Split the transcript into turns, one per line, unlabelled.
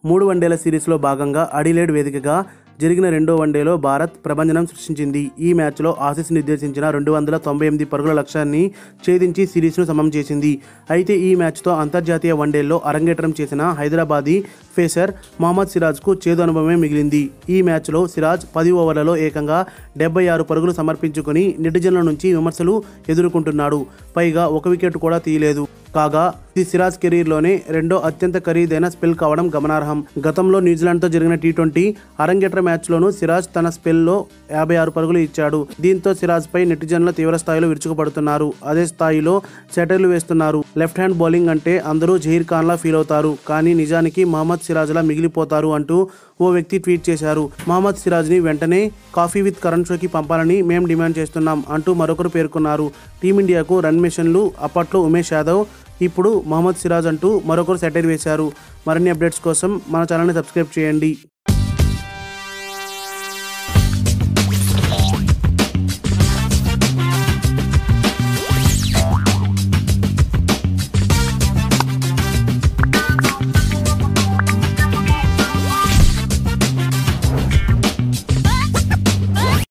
3 వన్డేల సిరీస్లో భాగంగా అడిలేడ్ వేదికగా జరిగిన రెండో వన్డేలో భారత్ ప్రభంజనం సృష్టించింది. ఈ మ్యాచ్లో ఆసీస్ నిర్దేశించిన 298 పరుగుల లక్ష్యాన్ని ఛేదించి సిరీస్ను సమం చేసింది. అయితే ఈ మ్యాచ్తో అంతర్జాతీయ వన్డేల్లో అరంగేట్రం చేసిన హైదరాబాదీ పేసర్ మహమ్మద్ సిరాజ్కు చేదు అనుభవమే మిగిలింది. ఈ మ్యాచ్లో సిరాజ్ 10 ఓవర్లలో ఏకంగా 76 పరుగులు సమర్పించుకొని నెటిజన్ల నుంచి విమర్శలు ఎదుర్కొంటున్నాడు. పైగా ఒక వికెట్ కూడా తీయలేదు. కాగా ఇది సిరాజ్ కెరీర్లోనే రెండో అత్యంత ఖరీదైన స్పెల్ కావడం గమనార్హం. గతంలో న్యూజిలాండ్తో జరిగిన టీ20 అరంగేట్ర మ్యాచ్లోనూ సిరాజ్ తన స్పెల్లో 56 పరుగులు ఇచ్చాడు. దీంతో సిరాజ్పై నెటిజన్ల తీవ్ర స్థాయిలో విరుచుకుపడుతున్నారు. అదే స్థాయిలో సెటైర్లు వేస్తున్నారు. లెఫ్ట్ హ్యాండ్ బౌలింగ్ అంటే అందరూ జహీర్ ఖాన్లా ఫీల్ అవుతారు, కానీ నిజానికి మహమ్మద్ సిరాజ్లా మిగిలిపోతారు అంటూ ఓ వ్యక్తి ట్వీట్ చేశారు. మహమ్మద్ సిరాజ్ని వెంటనే కాఫీ విత్ కరణ్ షోకి పంపాలని మేం డిమాండ్ చేస్తున్నాం అంటూ మరొకరు పేర్కొన్నారు. టీమిండియాకు రన్ మెషిన్లు అప్పట్లో ఉమేష్ యాదవ్, ఇప్పుడు మహమ్మద్ సిరాజ్ అంటూ మరొకరు సెటైర్ వేశారు. మరిన్ని అప్డేట్స్ కోసం మన ఛానల్ని సబ్స్క్రైబ్ చేయండి.